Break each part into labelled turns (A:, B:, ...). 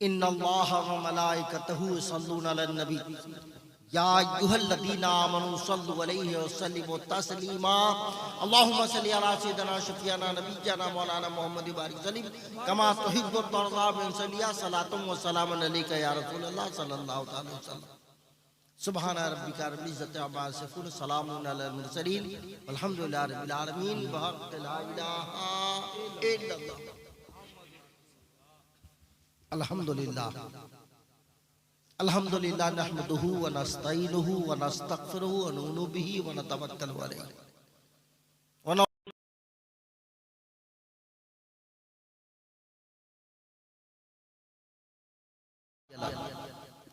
A: इन्नल्लाह व मलाइकतहु यसल्लूना अलन नबी या अय्युहल्लज़ीना आमनू सल्लु अलैहि व सल्लिमू तस्लीमा अल्लाहुम्मा सल्लि अला सय्यिदिना शफीअना नबिय्यना मौलाना मुहम्मद बारिक सल्लिम कमा तुहिब्बु तर्ज़ा मिन सल्लिया सलातुम व सलामुन अलैका या रसूलल्लाह सल्लल्लाहु अलैहि वसल्लम सुब्हान रब्बिका रब्बिल इज़्ज़ति अम्मा यसिफून सलामुन अलल मुरसलीन वल्हम्दुलिल्लाहि रब्बिल आलमीन बहक़ ला इलाहा इल्लल्लाह अल्हम्दुलिल्लाह अल्हम्दुलिल्लाह नहमदुहु व नस्तईनुहु व नस्तगफिरुहु व नु'मिनु बिही व नतवक्कलु अलैहि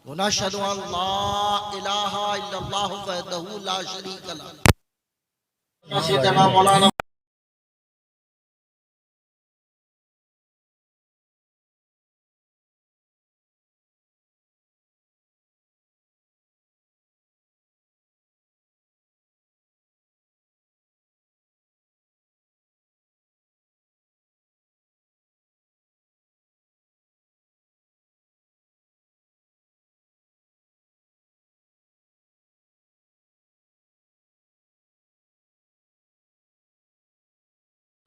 A: व नशहदु अन ला इलाहा इल्लल्लाहु वहदहु ला शरीका लहु सय्यदना मौलाना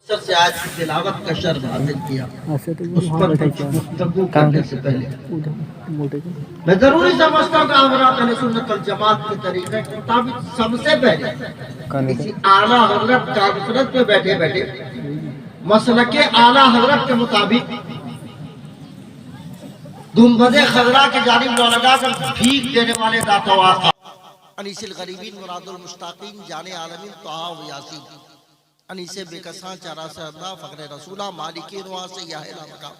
A: से आज की तिलावत का शर्फ हासिल किया। उस पर गुफ्तगू करने से पहले मैं जरूरी समझता हूँ कि हमारा अहले सुन्नत वल जमात के तरीके के मुताबिक सबसे पहले किसी आला हजरत कॉन्फ्रेंस में बैठे बैठे मसलके आला हजरत के मुताबिक गुंबदे खजरा के जानिब लगा कर भीख देने वाले दाता अनीसिल गरीबीन मुरादुल मुश्ताकीन जाने आलमीन तहा व यासीन अनीसे बेकसां चारा से अल्लाह फखरे रसूला मालिकी रुआ से याहिला मकाम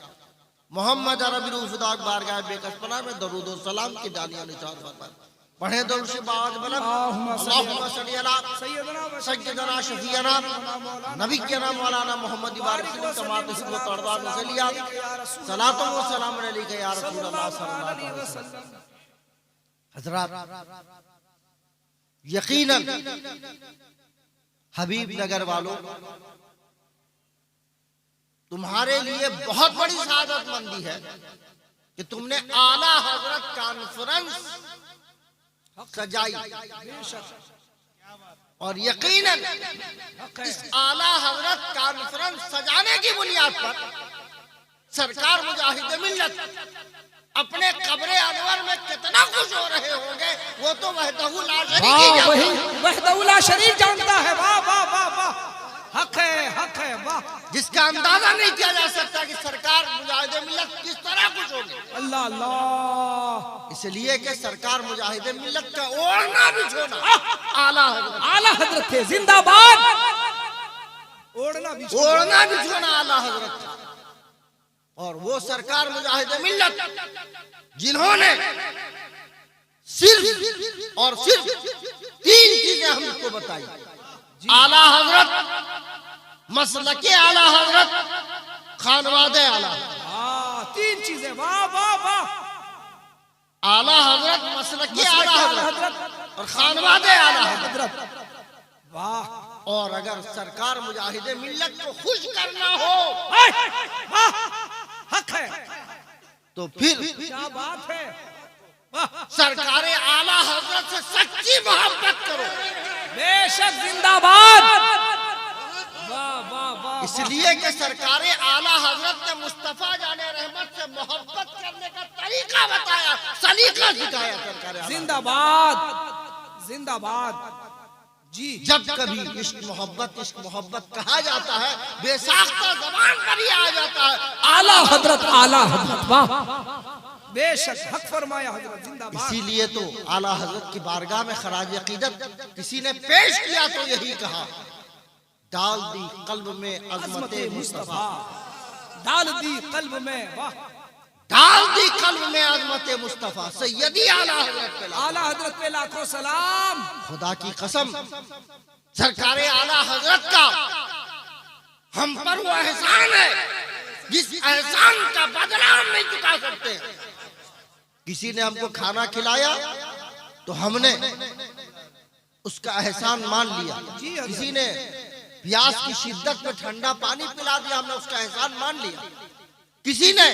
A: मोहम्मद अरबी रुफदाक बारगाह बेकसपना में दरूद व सलाम की डालियां निचार फरमाए पढ़े दरूद से बाज बुलंद अल्लाहुम्मा सल्ली अला सय्यिदना शफीअना नबिय्यना मौलाना मुहम्मद बारिक सल्लल्लाहु अलैहि वसल्लम तर्दा नसलिया सलातु व सलाम अलैका या रसूलल्लाह सल्लल्लाहु अलैहि वसल्लम हजरात यकीनन हबीब नगर वालों तुम्हारे लिए बहुत बड़ी सादतमंदी है कि तुमने आला हजरत कॉन्फ्रेंस सजाई और यकीनन इस आला हजरत कॉन्फ्रेंस सजाने की बुनियाद पर सरकार मुजाहिद मिल्लत अपने कब्रे अनवर में कितना खुश हो रहे होंगे वो तो वहदहु ला शरीक जानता है। वाह वाह वाह वाह, हक है वाह, जिसका अंदाजा नहीं किया जा सकता कि सरकार मुजाहिद मिल्लत किस तरह खुश होगी। अल्लाह अल्लाह, इसलिए कि सरकार मुजाहिद मिल्लत का ओढ़ना भी छोड़ा आला हजरत थे जिंदाबाद, ओढ़ना भी छोड़ा आला हजरत था। और वो सरकार मुजाहिद मिल्लत जिन्होंने सिर्फ और सिर्फ तीन चीजें हमको बताई, आला हजरत, मसलके आला हजरत, खानवादे आला, तीन चीजें, वाह वाह वाह, आला हजरत, मसलके आला हजरत और खानवादे आला हजरत, वाह। और अगर सरकार मुजाहिद मिल्लत को खुश करना हो हक है तो फिर क्या बात है, सरकार आला हजरत से सच्ची मोहब्बत करो, बेशक जिंदाबाद। वाह वाह वाह, इसलिए कि सरकार आला हजरत ने मुस्तफा जाने रहमत से मोहब्बत करने का तरीका बताया, सलीका सिखाया सरकार जिंदाबाद जिंदाबाद जी। जब कभी इश्क मोहब्बत कहा जाता है बेसाख्ता ज़बान पर ही आ जाता है आला हजरत वाह, बेशक हक फरमाया हजरत जिंदाबाद। इसीलिए तो आला हजरत की बारगाह में खराज अकीदत किसी ने पेश किया तो यही कहा, डाल दी कल्ब में अज़मत मुस्तफा, डाल दी कल्ब में, वाह, डाल दी कल्ब में अज़मत मुस्तफा सैयदी आला हजरत पे लाखों सलाम। खुदा की कसम सरकार आला हजरत का हम पर वो एहसान है जिस एहसान का बदला हम नहीं चुका सकते। किसी ने हमको खाना खिलाया तो हमने उसका एहसान मान लिया, किसी ने प्यास की शिद्दत में ठंडा पानी पिला दिया, हमने उसका एहसान मान लिया। किसी ने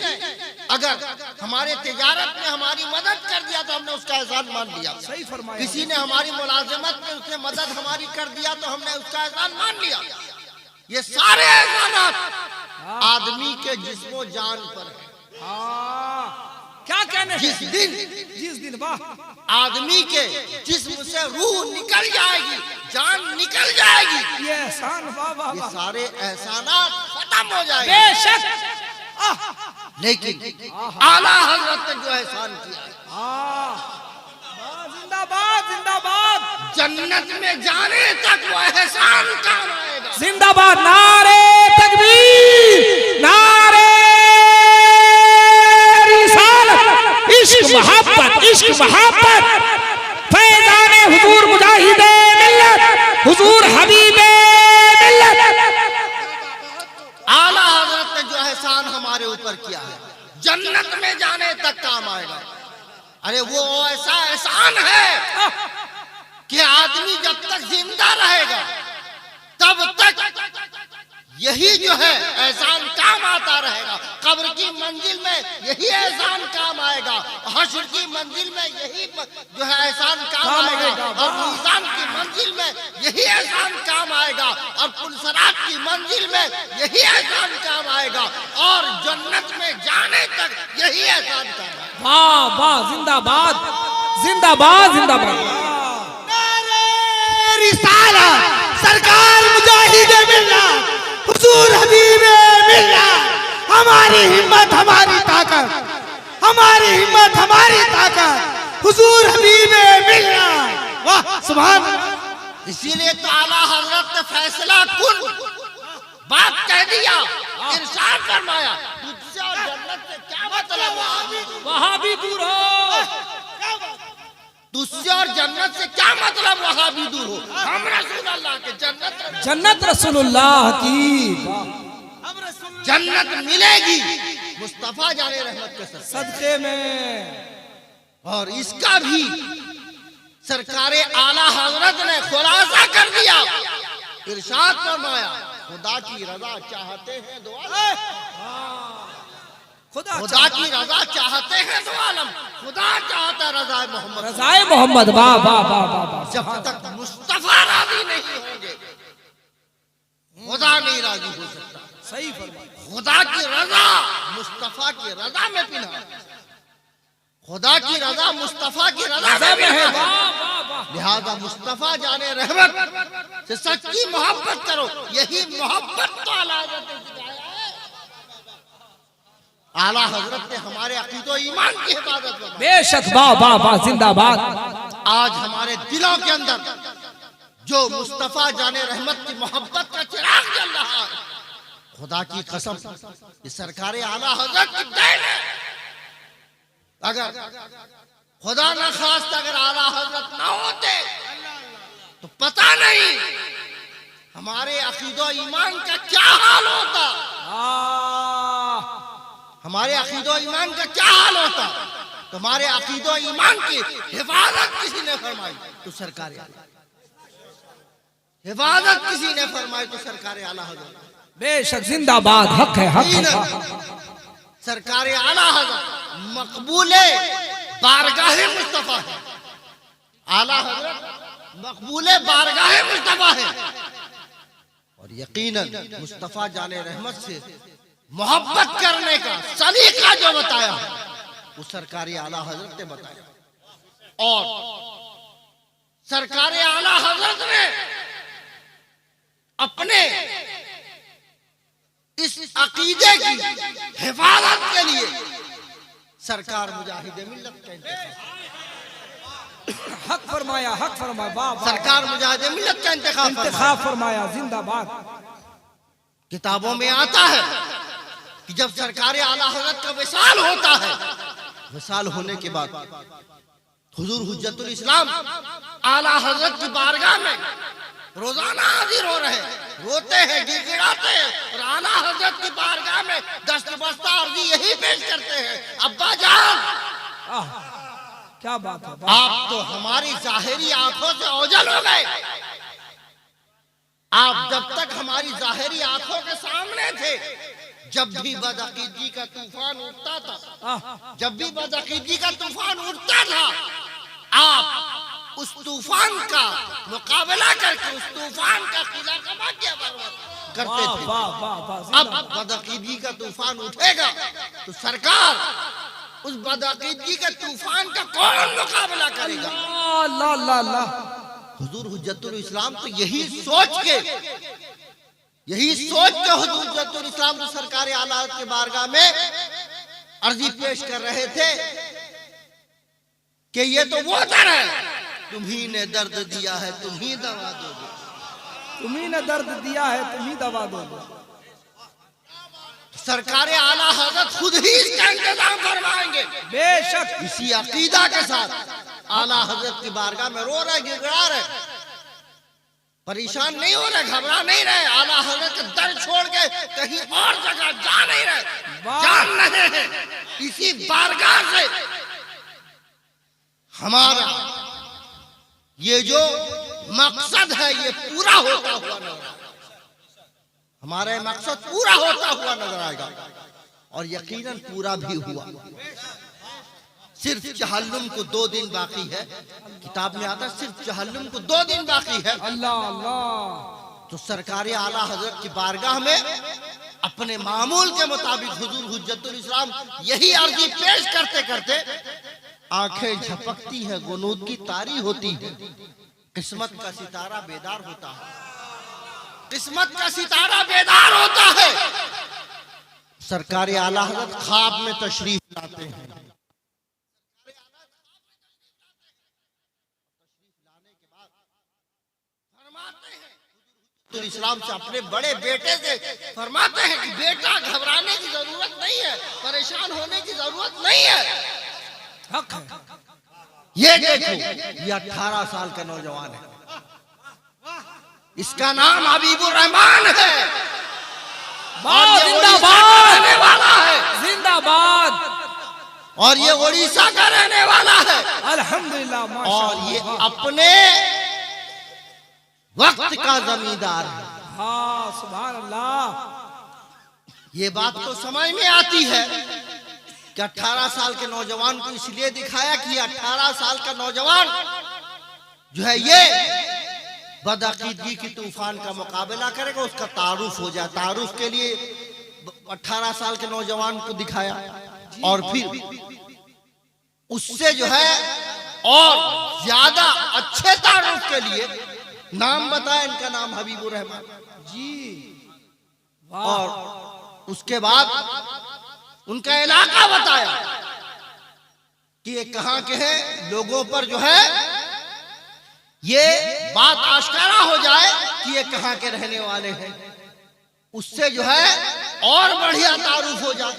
A: अगर हमारे तिजारत में हमारी मदद कर दिया तो हमने उसका एहसान मान लिया।
B: सही फरमाया।
A: किसी ने हमारी मुलाजिमत में उसने मदद हमारी कर दिया तो हमने उसका एहसान मान लिया। ये सारे एहसानात आदमी के जिस्मो जान पर है।
B: क्या कहने
A: जिस
B: दिन वाह
A: आदमी के जिस्म से रूह निकल जाएगी, जान निकल जाएगी,
B: ये एहसान वाह वाह
A: ये सारे एहसानात खत्म हो जाएंगे।
B: बेशक।
A: लेकिन आला हजरत ने जो एहसान किया
B: जिंदाबाद जिंदाबाद,
A: जन्नत में जाने तक वो एहसान काम आएगा।
B: जिंदाबाद, नारे तकबीर, नारे रिसालत, इश्क मोहब्बत फैज़ाने हुजूर मुजाहिदे मिल्लत, हुजूर हबीबे मिल्लत।
A: आला हजरत ने जो एहसान हमारे ऊपर किया है जन्नत में जाने तक काम आएगा। अरे वो ऐसा एहसान है कि आदमी जब तक जिंदा रहेगा तब तक यही जो है एहसान काम आता रहेगा। कब्र की मंजिल में यही एहसान काम आएगा, हश्र की मंजिल में यही जो है एहसान काम आएगा, और मीज़ान की मंजिल में यही एहसान काम आएगा, और पुलसरात की मंजिल में यही एहसान काम आएगा, और जन्नत में जाने तक यही एहसान काम आएगा।
B: वाह वाह, जिंदाबाद जिंदाबाद जिंदाबाद।
C: नारे रिसालत, सरकार मुजाहिदे मिल्लत, हुजूर हबीबे मिल्लत। हमारी हिम्मत हमारी ताकत, हमारी हिम्मत हमारी ताकत, हुजूर हबीबे मिल्लत। वाह सुभान।
A: इसीलिए तो आला हजरत ने फैसला कुन बात कह दिया, इरशाद फरमाया तुझसे और जन्नत से क्या मतलब,
B: वहां भी दूर हो,
A: तुझसे और जन्नत से क्या मतलब, वहां भी दूर हो। हम रसूल अल्लाह के
B: जन्नत रसूलुल्लाह की
A: जन्नत मिलेगी मुस्तफा जाने रहमत के
B: सदके में।
A: और इसका भी सरकारे आला हजरत ने खुलासा कर दिया, इरशाद फरमाया खुदा की रजा चाहते हैं दो आलम, खुदा की रजा चाहते हैं दो आलम, खुदा चाहता रजाए मोहम्मद,
B: रजाए मोहम्मद। वाह वाह वाह वाह।
A: जब तक मुस्तफा राजी नहीं होंगे खुदा नहीं राजी हो सकता।
B: सही फरमाया।
A: खुदा की रजा मुस्तफा की रजा में पिना, खुदा की रजा मुस्तफा की रजा में है। लिहाजा मुस्तफा जाने रहमत से सच्ची मोहब्बत करो, यही मोहब्बत तो आला हजरत ने सिखाया है। आला हजरत ने हमारे अकीदो ईमान की हिफाजत की।
B: बेशक, वाह वाह वाह, जिंदाबाद।
A: आज हमारे दिलों के अंदर जो मुस्तफा जाने रहमत की मोहब्बत का चिराग जल रहा है, खुदा की कसम ये सरकारे आला हजरत की देन है। अगर खुदा न खास्त अगर आला हजरत ना होते तो पता नहीं हमारे अकीदो ईमान का क्या हाल होता, हमारे अकीदो ईमान का क्या हाल होता। तुम्हारे अकीदो ईमान की हिफाजत किसी ने फरमाई तो सरकार आला, हिफाजत किसी ने फरमाई तो सरकार आला हजरत।
B: बेशक, जिंदाबाद, हक है, हक है।
A: सरकार आला हजरत मकबूले बारगाहे मुस्तफा है, आला हजरत मकबूले बारगाहे मुस्तफा है। और यकीनन मुस्तफा जाने रहमत से मोहब्बत करने का सलीका जो बताया वो सरकारी आला हजरत ने बताया। और सरकारी आला हजरत ने अपने इस अकीदे की हिफाजत के लिए सरकार मुजाहिदे मिल्लत का
B: हक फरमाया, हक फरमाया। वाह,
A: सरकार मुजाहिदे मिल्लत का
B: इंतखाब फरमाया। जिंदाबाद।
A: किताबों में आता है कि जब सरकार आला हजरत का विसाल होता है, विसाल होने के बाद हुजूर हुज्जतुल इस्लाम आला हजरत की बारगाह में रोजाना हाजिर हो रहे, रोते हैं, गिड़गिड़ाते हैं, और आला हजरत की बारगाह में दस्त बस्ता अर्जी यही पेश करते हैं, अब्बा जान
B: क्या बात है,
A: आप तो हमारी जाहिरी आंखों से ओझल हो गए। आप जब तक हमारी जाहिरी आंखों के सामने थे, जब भी बदअकीदगी का तूफान उठता था, जब भी बदअकीदगी का तूफान उठता था, आप उस तूफान का मुकाबला करके उस तूफान का किला कमा के करते थे। अब बदअकीदगी का तूफान उठेगा तो सरकार उस बदअकीदगी के तूफान का कौन मुकाबला करेगा?
B: ला ला ला।
A: हुजूर हुज्जतुल इस्लाम तो यही सोच के हुजूर हुज्जतुल इस्लाम तो सरकार आला के बारगाह में अर्जी पेश कर रहे थे कि ये तो वो दर है, तुम्ही ने दर्द दिया है, तुम ही दवा दोगे,
B: तुम्ही ने दर्द दिया है, तुम ही दवा दोगे।
A: सरकार आला हजरत खुद ही इसका इंतजाम फरमाएंगे।
B: बेशक
A: इसी अकीदा के साथ आला हजरत की बारगाह में रो रहे, गिड़गिड़ा रहे, परेशान नहीं हो रहे, घबरा नहीं रहे, आला हजरत के दर छोड़ के कहीं और जगह जा नहीं रहे, जान रहे हैं इसी बारगाह से हमारा ये जो मकसद है ये पूरा होता हुआ नजर आएगा, हमारा मकसद पूरा होता हुआ नजर आएगा और यकीनन पूरा भी हुआ। सिर्फ जहन्नुम को 2 दिन बाकी है, किताब में आता सिर्फ जहन्नुम को 2 दिन बाकी है।
B: अल्लाह अल्लाह।
A: तो सरकार आला हजरत की बारगाह में अपने मामूल के मुताबिक हुजूर हुज्जतुल इस्लाम यही अर्जी पेश करते करते आंखें झपकती है, गुनूद की तारी होती है, किस्मत का सितारा बेदार होता है, किस्मत का सितारा बेदार होता है। सरकार आला हजरत ख्वाब में तशरीफ लाते हैं, तो इस्लाम से अपने बड़े बेटे से फरमाते हैं कि बेटा घबराने की जरूरत नहीं है, परेशान होने की जरूरत नहीं है।
B: हक है।
A: ये देखो ये 18 साल का नौजवान है, इसका नाम हबीबुर रहमान है,
B: जिंदाबाद
A: रहने वाला है,
B: जिंदाबाद,
A: और ये उड़ीसा का रहने वाला है
B: अल्हम्दुलिल्लाह।
A: और
B: माशाअल्लाह।
A: ये अपने वक्त का जमींदार है।
B: हाँ सुभान अल्लाह।
A: ये बात तो समझ में आती है कि 18 साल के नौजवान को इसलिए दिखाया कि 18 साल का नौजवान जो है ये बदअकीदगी की तूफान का मुकाबला करेगा, उसका तारुफ हो जाए। तारुफ के लिए 18 साल के नौजवान को दिखाया और फिर उससे जो है और ज्यादा अच्छे तारुफ के लिए नाम बताया, इनका नाम हबीबुर रहमान
B: जी।
A: और उसके बाद उनका इलाका बताया कि ये कहां के हैं, लोगों पर जो है ये बात आश्कारा हो जाए कि ये कहां के रहने वाले हैं, उससे जो है और बढ़िया तारुफ हो जाए।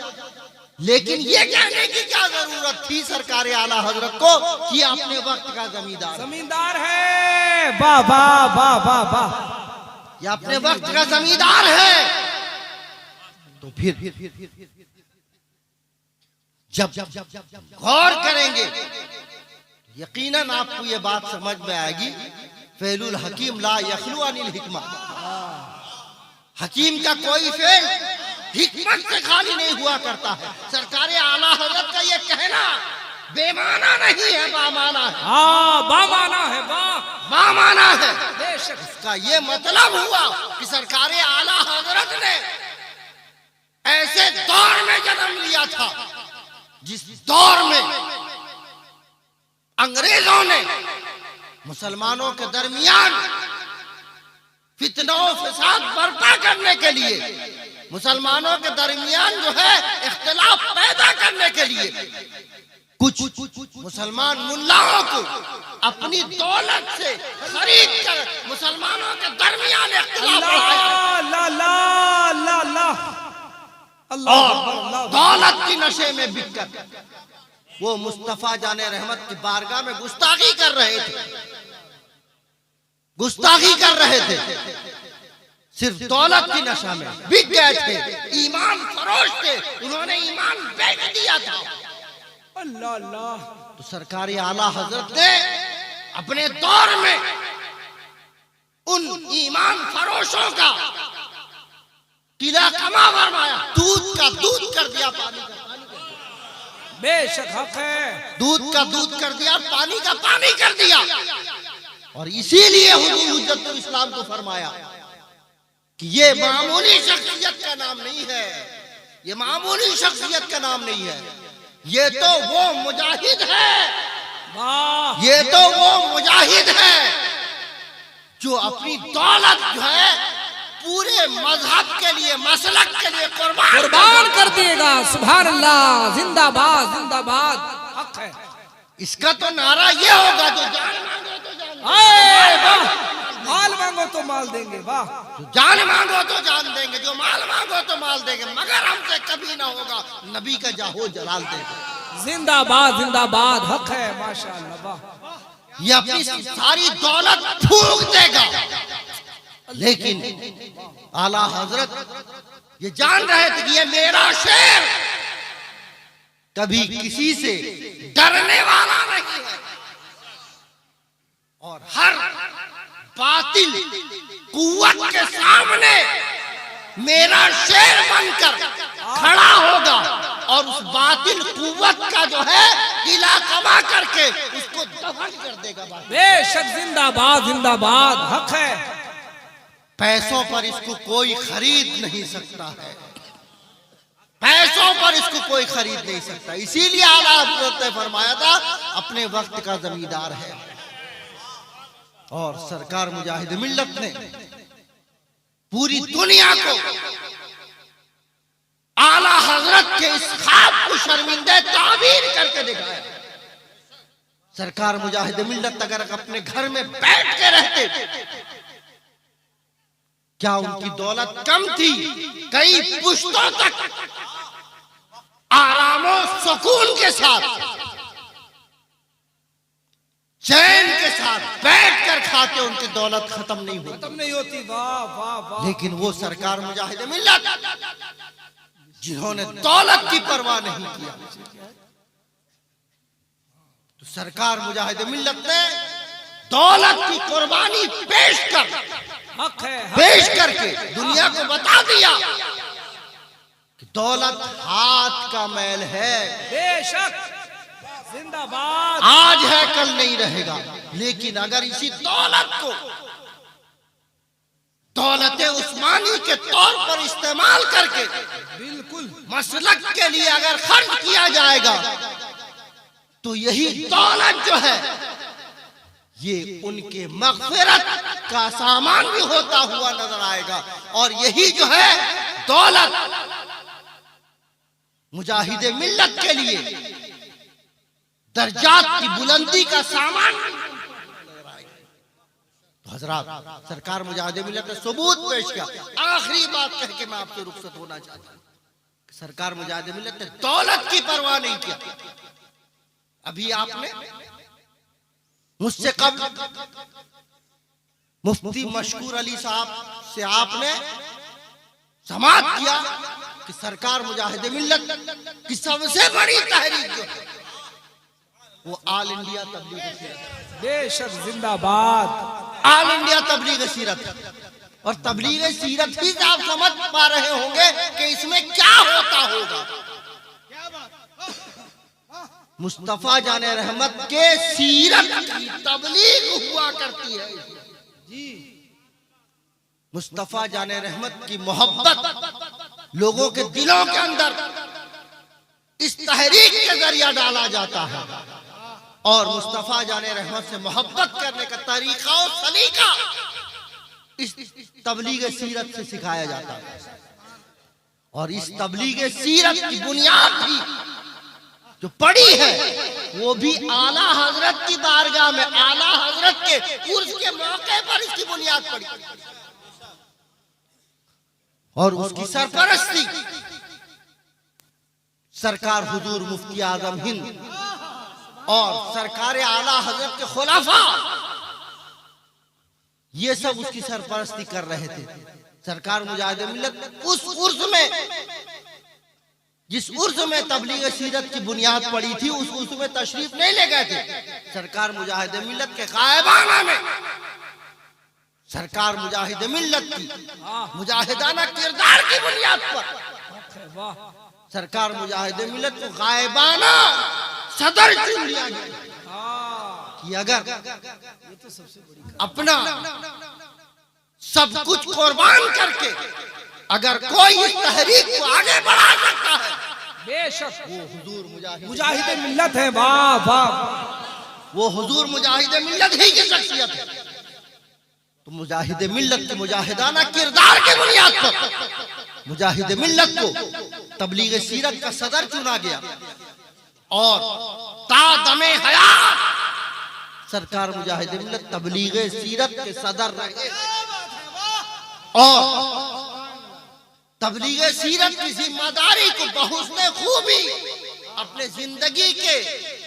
A: लेकिन ये कहने की क्या जरूरत थी सरकार आला हजरत को कि अपने वक्त का
B: जमींदार है। वाह वाह वाह वाह वाह।
A: ये अपने वक्त का जमींदार है। तो फिर जब गौर करेंगे यकीनन आपको ये बात समझ में आएगी, फेलुल हकीम ला यखलू अनिल हिकमा, हकीम का कोई फेल हिकमत से खाली नहीं हुआ करता है। सरकार आला हजरत का ये कहना बेमाना नहीं है, बामाना है।
B: हाँ बामाना है,
A: बामाना है।
B: बेशक
A: इसका ये मतलब हुआ कि सरकार आला हजरत ने ऐसे दौर में जन्म लिया था जिस दौर में अंग्रेजों ने मुसलमानों के दरमियान फितना और फसाद बर्पा करने के लिए, मुसलमानों के दरमियान जो है इख्तिलाफ पैदा करने के लिए कुछ मुसलमान मुल्लाओं को अपनी दौलत से खरीद कर मुसलमानों के दरमियान इख्तिलाफ और दौलत की नशे में बिककर वो मुस्तफा जाने रहमत की बारगाह में गुस्ताखी कर रहे थे, गुस्ताखी कर रहे थे। सिर्फ दौलत की नशा में बिक गए थे, ईमान फरोश थे, उन्होंने ईमान बेच दिया था।
B: अल्लाह अल्लाह।
A: तो सरकारी आला हजरत ने अपने दौर में उन ईमान फरोशों का किला कमा फरमाया, दूध का दूध कर दिया, पानी का पानी कर दिया।
B: बेशक हक है।
A: दूध का दूध कर दिया, पानी का पानी कर दिया। और इसीलिए हुजूर हुज्जतुल इस्लाम को फरमाया कि ये मामूली शख्सियत का नाम नहीं है, ये मामूली शख्सियत का नाम नहीं है, ये तो वो मुजाहिद है,
B: वाह,
A: ये तो वो मुजाहिद है जो अपनी दौलत जो है पूरे मजहब के लिए, मसलक के लिए
B: कुर्बान कर देगा। सुभान अल्लाह, जिंदाबाद जिंदाबाद, हक है।
A: इसका तो नारा ये होगा, जो जान मांगो तो जान,
B: आए वाह, माल मांगो तो माल देंगे, वाह,
A: जो जान मांगो तो जान देंगे, जो माल मांगो तो माल देंगे, मगर हमसे कभी ना होगा नबी का जाहो जलाल देंगे।
B: जिंदाबाद जिंदाबाद, हक है, माशाअल्लाह, वाह।
A: ये अपनी सारी दौलत फूंक देगा, लेकिन आला हजरत ये जान रहे थे कि ये मेरा शेर कभी किसी से डरने वाला नहीं है, और हर बातिल कुव्वत के सामने मेरा शेर बनकर खड़ा होगा, और उस बातिल कुव्वत का जो है किला कमा करके उसको दफन कर देगा।
B: बेशक जिंदाबाद जिंदाबाद, हक है।
A: पैसों पर इसको कोई खरीद नहीं सकता है, पैसों पर इसको कोई खरीद नहीं सकता। इसीलिए आला हज़रत ने फरमाया था अपने वक्त का जमींदार है। और सरकार मुजाहिद मिल्लत ने पूरी दुनिया को आला हजरत के इस ख्वाब को शर्मिंदे ताबीर करके दिखाया। सरकार मुजाहिद मिल्लत अगर अपने घर में बैठ के रहते, क्या उनकी दौलत कम थी? कई पुश्तों तक आरामो सुकून के साथ, चैन के साथ बैठकर खाते, उनकी दौलत खत्म नहीं होती,
B: खत्म नहीं होती, वाह वाह वाह।
A: लेकिन वो सरकार मुजाहिद मिल्लत जिन्होंने दौलत की परवाह नहीं किया, तो सरकार मुजाहिद मिल्लत ने दौलत की कुर्बानी पेश करके दुनिया को बता दिया कि दौलत हाथ का मैल है।
B: बेशक जिंदाबाद,
A: आज है कल नहीं रहेगा, लेकिन अगर इसी दौलत को दौलत उस्मानी के तौर पर इस्तेमाल करके
B: बिल्कुल
A: मसलक के लिए अगर खर्च किया जाएगा, तो यही दौलत जो है ये उनके मग़फ़िरत का सामान भी होता हुआ नजर आएगा, और यही जो है दौलत मुजाहिद मिल्लत के लिए दर्जात की बुलंदी का सामान। तो हजरात, सरकार मुजाहिद मिल्लत ने सबूत पेश किया। आखिरी बात कह के मैं आपसे रुखसत होना चाहता हूं, सरकार मुजाहिद मिल्लत ने दौलत की परवाह नहीं किया। अभी आपने मुझसे कब मुफ्ती मशकूर अली साहब से आपने समाअत किया कि सरकार मुजाहिद मिल्लत की सबसे बड़ी तहरीक जो है वो आल इंडिया तबलीग सीरत।
B: बेशक जिंदाबाद,
A: आल इंडिया तबलीग सीरत। और तबलीग सीरत ही आप समझ पा रहे होंगे कि इसमें क्या होता होगा। मुस्तफा जाने रहमत के सीरत की तबलीग हुआ करती है जी। मुस्तफा जाने रहमत की मोहब्बत लोगों के दिलों के अंदर इस तहरीक के जरिया डाला जाता है, और मुस्तफा जाने रहमत से मोहब्बत करने का तरीका और सलीका इस तबलीग सीरत से सिखाया जाता है। और इस तबलीग सीरत की बुनियाद भी जो पड़ी है वो भी आला हजरत की बारगाह में, आला हजरत के उर्स के मौके पर इसकी बुनियाद पड़ी, और उसकी सरपरस्ती सरकार हुजूर मुफ्ती आजम हिंद और सरकार आला हजरत के खुलाफा, ये सब उसकी सरपरस्ती कर रहे थे। सरकार मुजाहिद मिल्लत उस उर्स में, जिस उर्स में तबलीग सीरत की बुनियाद पड़ी थी, उस उर्स में तशरीफ नहीं ले गए थे। सरकार मुजाहिद मिल्लत के गायबाना में सरकार मुजाहिद मिल्लत की मुजाहिदाना किरदार की बुनियाद पर
B: वाह
A: सरकार मुजाहिद मिल्लत को गायबाना सदर चुन लिया गया कि अगर अपना सब कुछ कुर्बान करके अगर कोई इस तहरीक को आगे बढ़ा सकता है
B: बेशक
A: वो हुजूर
B: मुजाहिद मिल्लत है। वाह वाह
A: वो हुजूर मुजाहिद मिल्लत ही की शख्सियत है। तो मुजाहिद मिल्लत की मुजाहिदाना किरदार के बुनियाद पर मुजाहिद मिल्लत को तबलीग सीरत का सदर चुना गया और ता दमे हयात सरकार मुजाहिद मिल्लत तबलीग सीरत के सदर रहे और तबलीग सीरत की जिम्मेदारी को बहुस्ने खूबी अपने जिंदगी के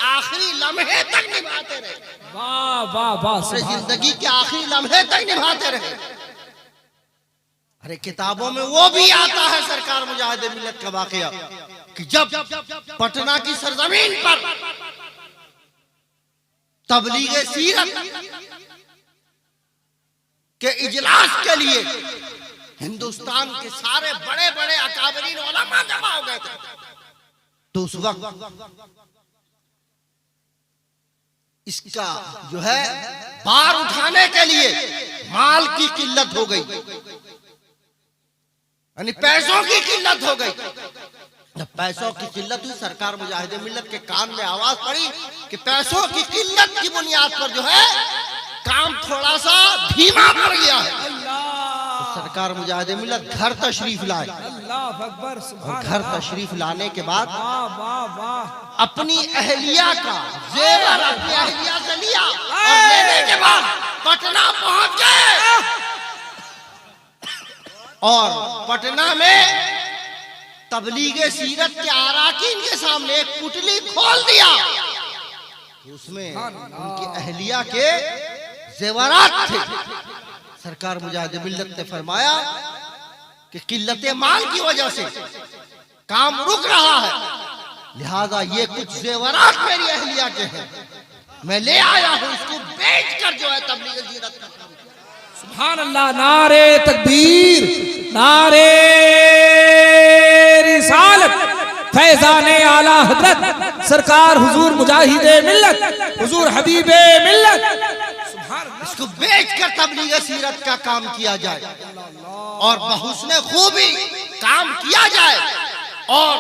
A: आखिरी लम्हे तक निभाते रहे।
B: वाह वाह वाह
A: अपने जिंदगी के आखिरी लम्हे तक निभाते रहे। अरे किताबों में वो भी आता है सरकार मुजाहिद मिल्लत का वाकया कि जब पटना की सरजमीन पर तबलीग सीरत के इजलास के लिए हिंदुस्तान के सारे बड़े बड़े अकाबरीन उलमा जमा हो गए थे। तो उस वक्त इसका जो है बार उठाने के लिए माल की किल्लत हो गई, यानी पैसों की किल्लत हो गई। जब पैसों की किल्लत हुई सरकार मुजाहिद मिल्लत के कान में आवाज पड़ी कि पैसों की किल्लत की बुनियाद पर जो है काम थोड़ा सा धीमा पड़ गया है। तो सरकार मुजाहिद मिल्लत घर तशरीफ लाए।
B: अल्लाह अकबर सुभान
A: घर तशरीफ लाने के बाद
B: वाह वाह वाह
A: अपनी अहलिया का जेवर अपनी अहलिया से लिया और लेने के बाद पटना पहुंच गए और पटना में तबलीग सीरत के अराकीन के सामने एक पुतली खोल दिया। उसमें उनकी अहलिया के जेवरात थे। सरकार मुजाहिद मिल्लत ने फरमाया कि किल्लत माल की वजह से काम रुक रहा है, लिहाजा ये कुछ जेवरात मेरी अहलिया के हैं, मैं ले आया हूं, इसको बेचकर जो है तबलीग सीरत का काम।
B: सुभान अल्लाह। नारे तकबीर, नारे रिसालत, फैजाने आला हजरत सरकार हुजूर मुजाहिदे मिल्लत, हुजूर हबीबे मिल्लत।
A: इसको बेचकर तबलीग सीरत का काम किया जाए और बहुस्ने खूबी काम किया जाए और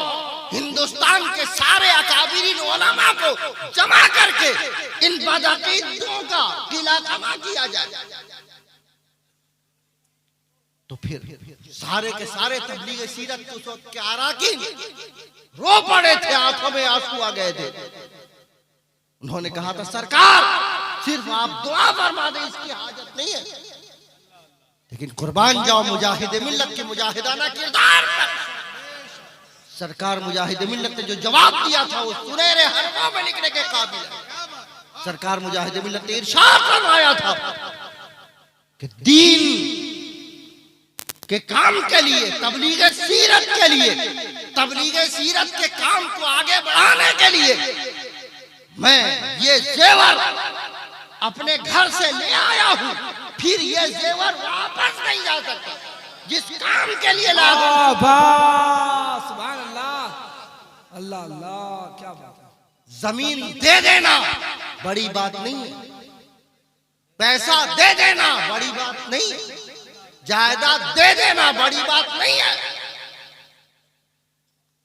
A: हिंदुस्तान के सारे अकाबिरीन उलमा को जमा करके इन बदअकीदों का किला जमा किया जाए। तो फिर सारे के सारे तबलीग सीरत के उस वक्त के अराकीन रो पड़े थे, आंखों में आंसू आ गए थे। उन्होंने कहा था सरकार सिर्फ आप दुआ फरमा दें, इसकी हाजत नहीं है, लेकिन कुर्बान जाओ मुजाहिद मिल्लत के मुजाहिदाना किरदार पर। सरकार मुजाहिद मिल्लत ने जो जवाब दिया था वो सुनहरे हरफों में लिखने के काबिल है। सरकार मुजाहिद मिल्लत ने इरशाद फरमाया था कि दीन के काम के लिए, तबलीग सीरत के लिए, तबलीग सीरत के काम को आगे बढ़ाने के लिए मैं ये जेवर अपने घर से ले आया हूं, फिर ये जेवर वापस नहीं जा सकता। जिस काम के लिए लाया
B: सुभान अल्लाह, अल्लाह अल्लाह, क्या बात है।
A: जमीन दे देना बड़ी बात नहीं है, पैसा दे देना बड़ी बात नहीं है, जायदाद दे देना बड़ी बात नहीं है,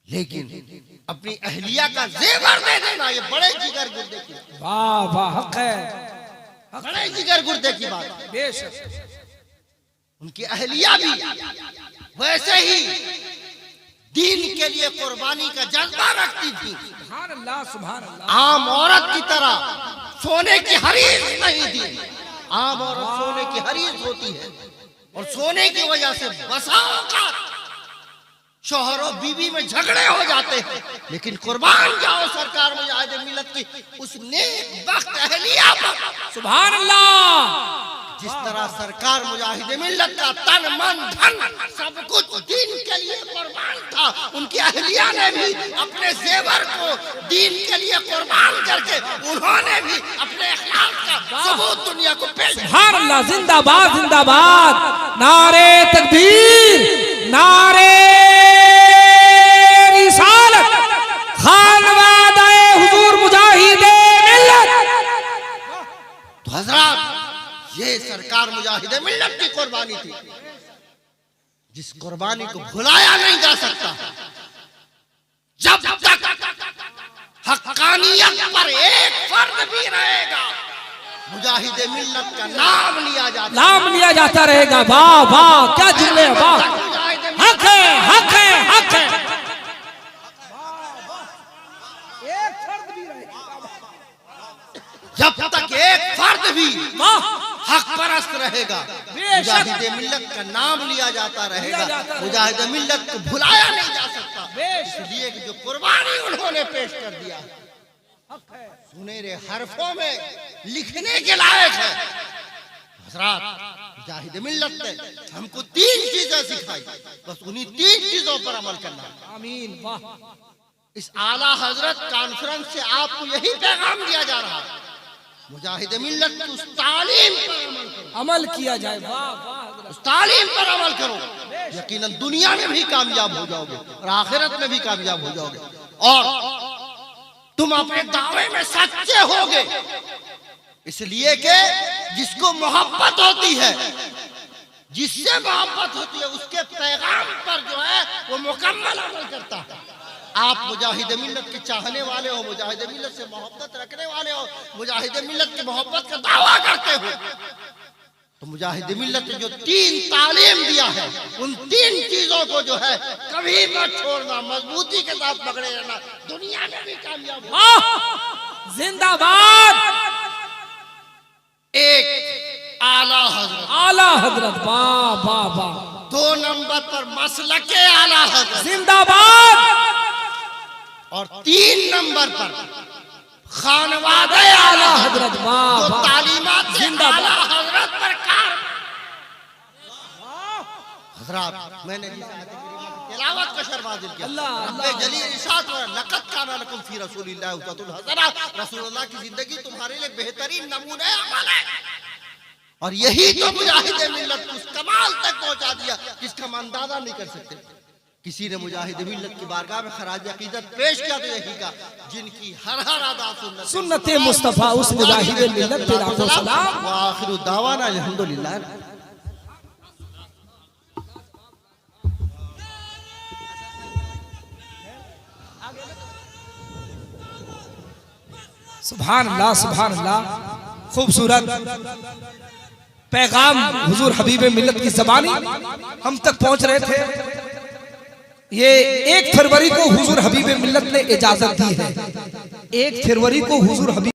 A: लेकिन अपनी अहलिया का जेवर दे देना ये बड़े जिगर गुर्दे की बात।
B: वाह वाह, हक है,
A: बड़े जिगर गुर्दे की बात है।
B: बेशक
A: उनकी अहलिया भी वैसे ही दीन के लिए कुर्बानी का जज्बा रखती थी।
B: सुभान अल्लाह, सुभान अल्लाह।
A: आम औरत की तरह सोने की हरीस नहीं थी। आम औरत सोने की हरीस होती है और सोने की वजह से बसाओं का शौहरों बीवी में झगड़े हो जाते हैं, लेकिन कुर्बान जाओ सरकार मुजाहिद मिल्लत की उस नेक बख्त अहलिया पर।
B: सुभान अल्लाह।
A: जिस तरह सरकार मुजाहिद मिल्लत का तन मन धन सब कुछ दीन के लिए कुर्बान था, उनकी अहलिया ने भी अपने जेवर को दीन के लिए कुर्बान करके उन्होंने भी अपने अखलाक का सबूत दुनिया को पेश किया।
B: सुभान अल्लाह, जिंदाबाद जिंदाबाद, नारे तकबीर, नारे रिसालत, खानवादाए हुजूर मुजाहिदे मिल्लत।
A: तो हजरात, ये सरकार मुजाहिदे मिल्लत की कुर्बानी थी, जिस कुर्बानी को भुलाया नहीं जा सकता। जब तक हक्कानियत पर एक फर्द भी रहेगा, मुजाहिदे मिल्लत का नाम लिया जाता
B: रहेगा। वाह वाह, क्या जुमले, वाह, हक है हक है हक है।
A: जब तक एक फर्द भी हक परस्त रहेगा, मुजाहिदे मिल्लत का नाम लिया जाता रहेगा, मुजाहिदे मिल्लत को भुलाया नहीं जा सकता। इसलिए कि जो कुर्बानी उन्होंने पेश कर दिया सुनहरे हरफों में लिखने के लायक है। हजरात, मुजाहिदे मिल्लत ने हमको 3 चीजें सिखाई, बस उन्हीं 3 चीजों पर अमल करना।
B: आमीन, वाह।
A: इस आला हजरत कॉन्फ्रेंस से आपको यही पैगाम दिया जा रहा है, मुजाहिदे मिल्लत की उस तालीम पर
B: अमल किया जाए। वाह वाह,
A: उस तालीम पर अमल करो, यकीनन दुनिया में भी कामयाब हो जाओगे और आखिरत में भी कामयाब हो जाओगे। और तुम अपने दावे में सच्चे होगे, इसलिए कि जिसको मोहब्बत होती है, जिससे मोहब्बत होती है, उसके पैगाम पर जो है वो मुकम्मल अमल करता है। आप मुजाहिद मिल्लत के चाहने वाले हो, मुजाहिद मिल्लत से मोहब्बत रखने वाले हो, मुजाहिद मिल्लत की मोहब्बत का दावा करते हो, तो मुजाहिद मिल्लत ने जो 3 तालीम दिया है, उन 3 चीजों को जो है कभी मत छोड़ना, मजबूती के साथ पकड़े रहना, दुनिया में भी कामयाब हो।
B: जिंदाबाद।
A: एक आला
B: हजरत, वाह वाह वाह।
A: 2 नंबर पर मसलके आला हजरत,
B: जिंदाबाद।
A: और 3 नंबर पर खानवादे आला हजरत,
B: वाह
A: जो
B: वाह।
A: तालीमात आला हजरत पर कार। हजरात, मैंने तिलावत का शरवाजिल किया, रब्बे जलील इरशाद कर, लक़द काना लकुम फी रसूलिल्लाहि उसवतुन हसना, रसूलुल्लाह की जिंदगी तुम्हारे लिए बेहतरीन नमूने अमल है। और यही तो मुजाहिद मिल्लत को उस कमाल तक पहुंचा दिया जिसका हम अंदाजा नहीं कर सकते। किसी ने मुजाहिद मिल्लत की बारगाह में खराज अकीदत पेश किया तो यही का, जिनकी हर अदा
B: सुन्नत मुस्तफा उस मुजाहिद मिल्लत पे लाखों सलाम।
A: व आखिरु दावाना अल्हम्दुलिल्लाह।
B: सुभान अल्लाह, सुभान अल्लाह। खूबसूरत पैगाम हुजूर हबीब मिल्लत की ज़बानी हम तक पहुंच रहे थे। ये 1 फरवरी को हुजूर हबीब मिल्लत ने इजाजत दी है, 1 फरवरी को हुजूर हबीब